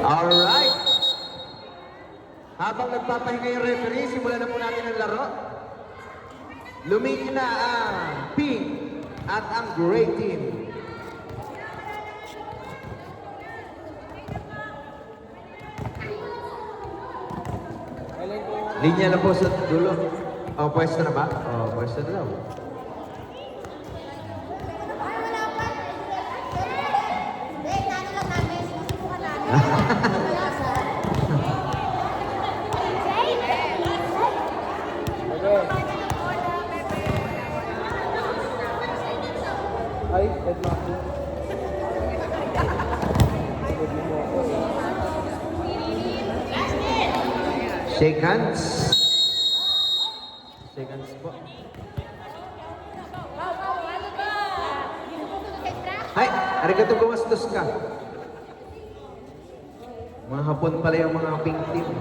Alright. Habang nagpapahinga yung referee, simulan na po natin ang laro. Lumingin na ang pink at ang gray team. Linya na po sa dulo. Oh, pwesto na ba? Oh, pwesto na daw. Ay, Edmond. Shake hands. Shake hands po. Ay, arigato gumastos ka. Mga hapon pala yung mga pink team.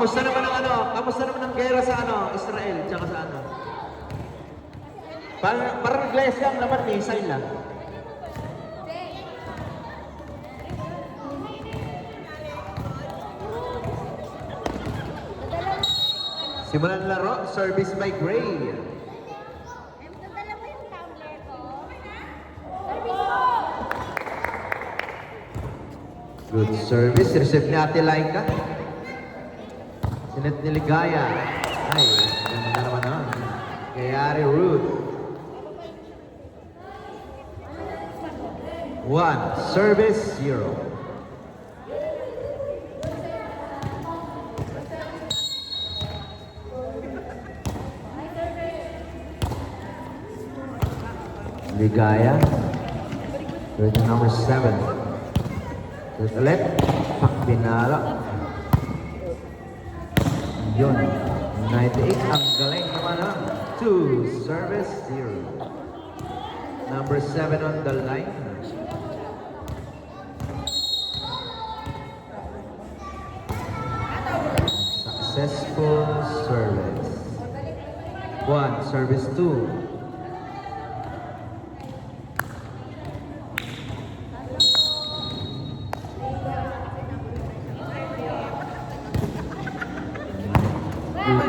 Kamusta naman ang kamusta naman ang gera sa Israel, tsaka sa Parang glass lang naman, missile lang. Simulan laro, service by Gray. Good service, receive ni Ate Laika. Sinet ni Ligaya. Ay, ganda naman nun. Kay Ari Ruth. 1, service 0. Ligaya. With number 7. Ulit. Pakbinala. Yun. 98. Ang galing naman ang 2, service 0. Number 7 on the line. Successful service. 1, service 2.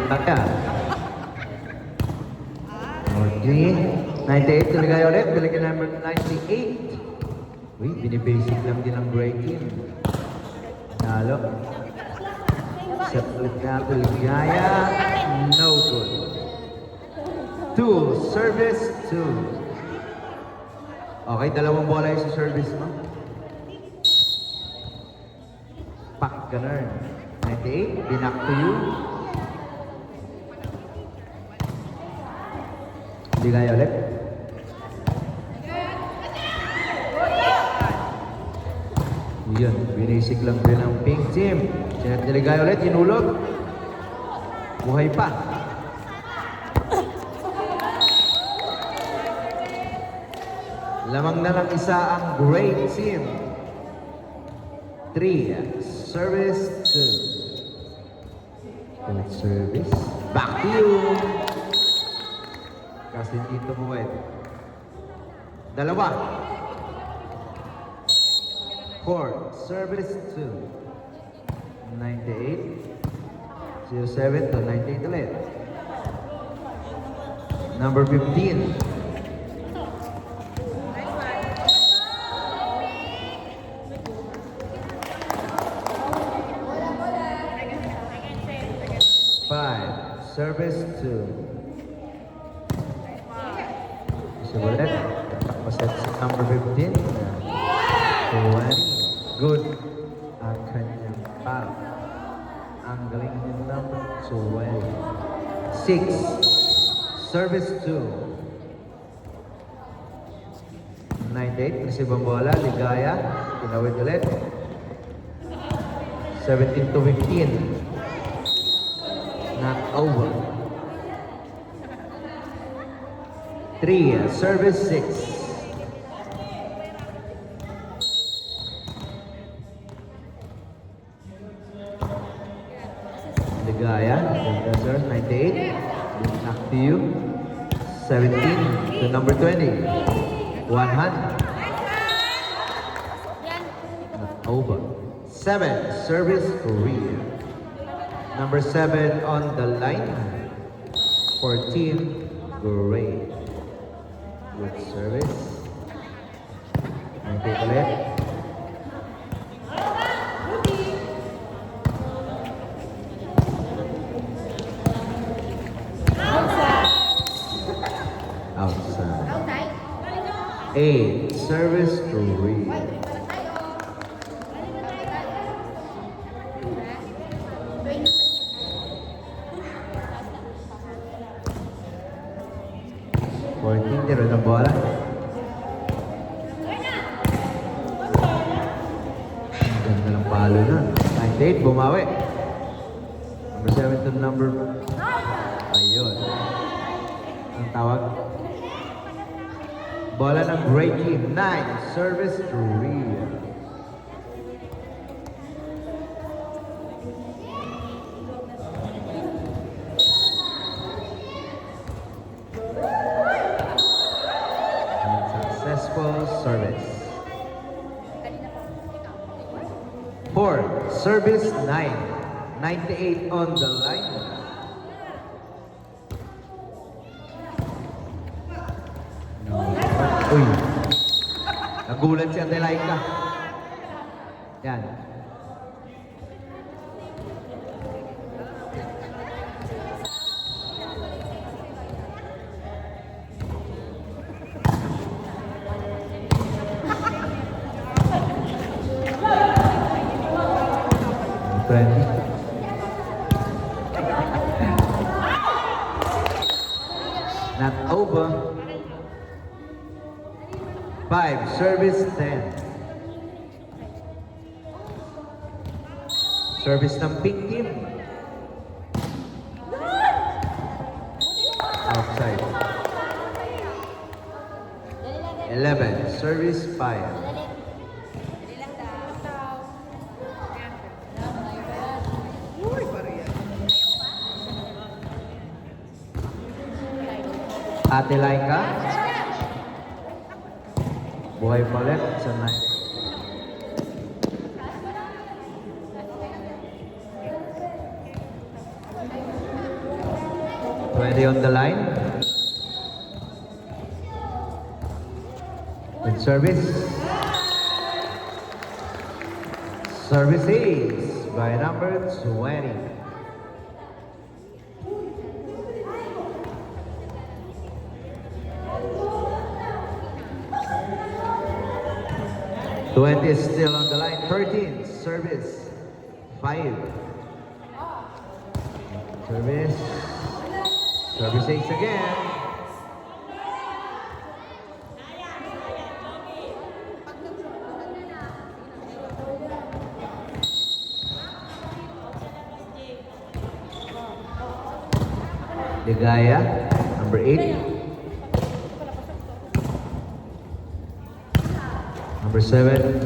Okay. 98 talaga ulit. Balikan number 98. Uy, binibasic lang din ang gray team. Nalo. Set ulit na Ligaya. No good. 2, service 2. Okay, dalawang bola yung sa service mo. Pak, ganun. 98, binak to you. Ligaya ulit. Yun, binisik lang din ang pink team. Sinet ni Ligaya ulit, hinulog. Buhay pa. Lamang na lang isa ang gray team. 3, service 2. Good service. Back to you. Kasi dito mo pwede. 2. 4, service 2. 98. 07 to 98 ulit. Number 15. Service 2. Sulit. Paset sa number 15. 20. Good. Ang kanyang pa. Ang galing ng number 12. 6. Service 2. 98. Receive ang bola. Ligaya. Tinawid ulit. 17 to 15. Not over. 3, service 6. Ligaya, ganda sir, 98. Back to you. 17 to number 20. 100. Not over. 7, service Korea. Number 7 on the line for Team Gray. Good service. Okay, ulit. Outside. 8, service Korea. Tiro ng bola. Ang ganda ng palo na. 98, bumawi. Number 7 to number... Ayun. Ang tawag? Bola ng Gray Team. 9, service Korea. Successful service. 4, service 9. 98 on the line. Uy. Nagulat si Adelaida. Yan. Friend. Not over. 5, service 10. Service ng pink team. Outside. 11, service 5. Ate Laika. Buhay pa ulit sa 9. Ready on the line. Good service. Service is by number 20. 20 is still on the line. 13, service 5. Service. Service 8 again. Ligaya, number 8. Number 7.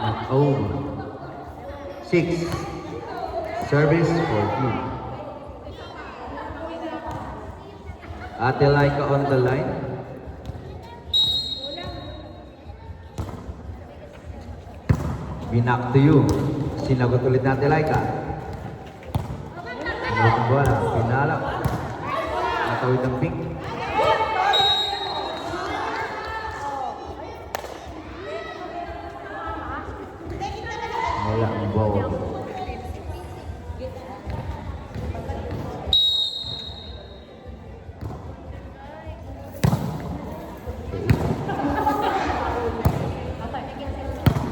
Not over. 6. Service 14. Ate Laika on the line. Binak to you. Sinagot ulit na Ate Laika. Sinagot ang bola. Pinalak. Natawid ng pink. Wala ang bawal.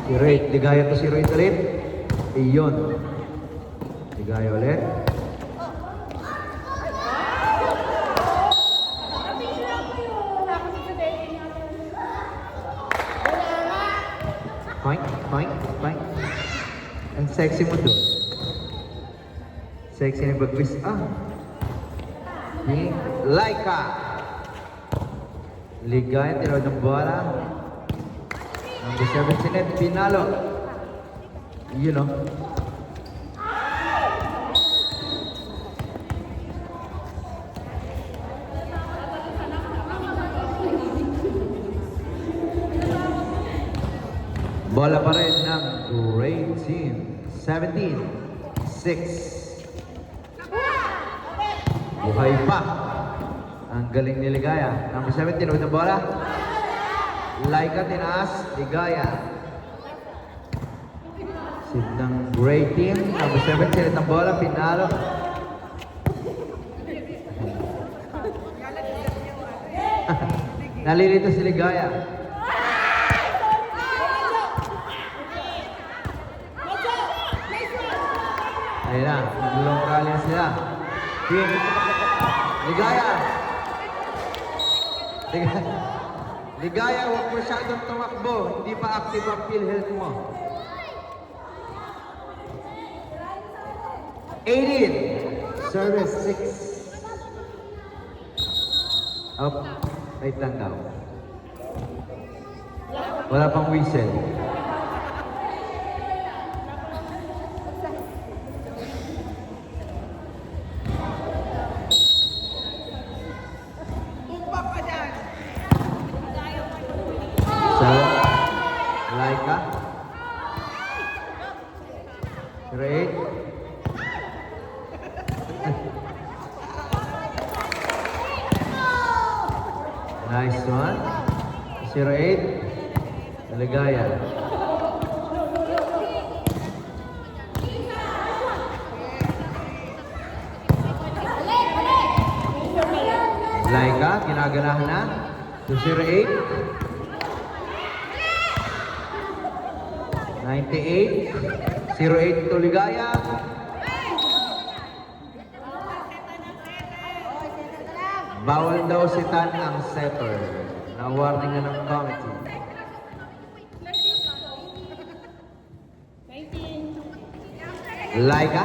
Si Ray, ligaya to si Ray ulit. Iyon. Ligaya ulit. Poink, poink, poink. Ang sexy mo doon. Sexy ni Bagwis. Ah. Pink, Laika. Ligaya, tiro ng bola. Number 7, Sinet, Pinalo. You know. Bola pa rin ng great team. 17-6. Buhay pa. Ang galing ni Ligaya. Number 17, with the bola. Laika tinaas, Ligaya. Sit ng great team. Number 7, silit ng bola, Pinalo. Nalilito si Ligaya. Ayun na, nag-long rally na sila. Queen. Ligaya. Ligaya, huwag masyadong tumakbo. Hindi pa active ang PhilHealth mo. 18. Service 6. Up. Right lang daw. Wala pang whistle. Laika. Great. Nice one. 08. Ligaya. Laika, ginaganahan na. 08. 98, 08 to Ligaya. Bawal daw si Tan ang setter. Na-warning na ng committee. 19. Laika.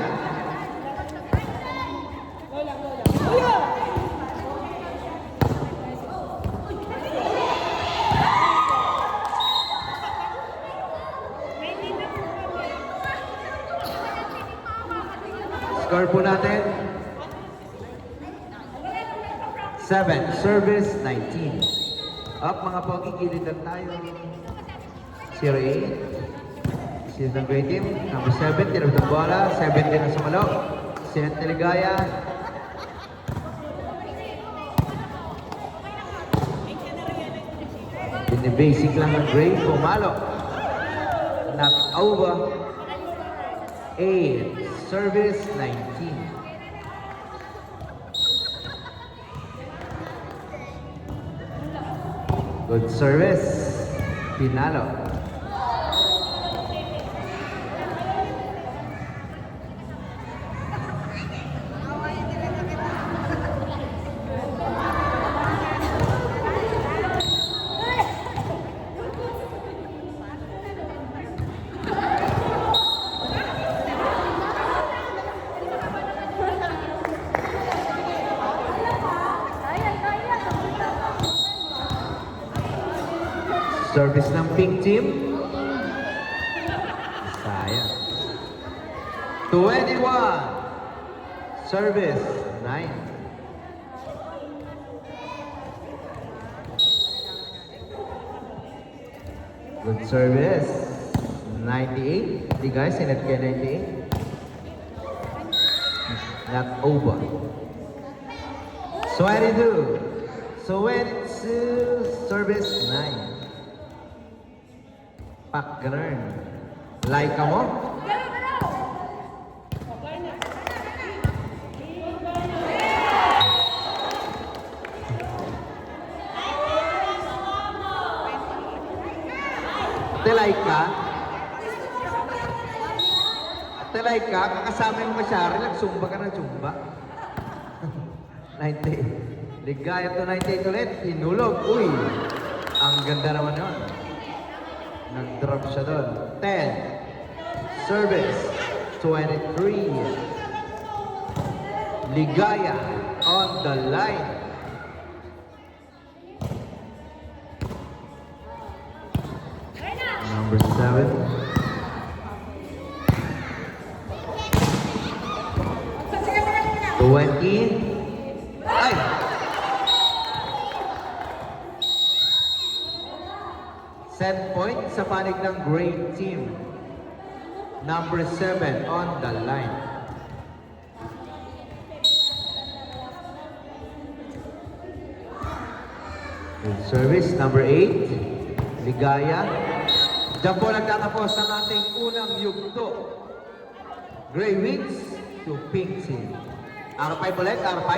Score po natin. 7. Service 19. Up mga pogi, kilid lang tayo. 08. This is the great team. Number 7, tira ng bola. 7 din ang sumalo. Sinet ni Ligaya. Basic lang ng grade. Pumalo. Knock over. 8. Service 19. Good service. Pinalo. Service ng pink team. Sayang. 21. Service 9. Good service. 98. Di guys, sinet kaya 98. Not over. 22. 22. Service 9. Pak, ganun. Laika mo? Laika, kakasama mo masyari, nagsumba ka ng tsumba. 98. Ligaya to 98 ulit, hinulog. Uy, ang ganda naman yun. Nag-drop siya doon. 10. Service. 23. Ligaya on the line. Number 7. 20. Ay! Set point sa panig ng gray team. Number 7 on the line. Good service, number 8. Ligaya. Diyan po nagtatapos ang ating unang yugto. Gray wins to pink team. R5 ulit, R5.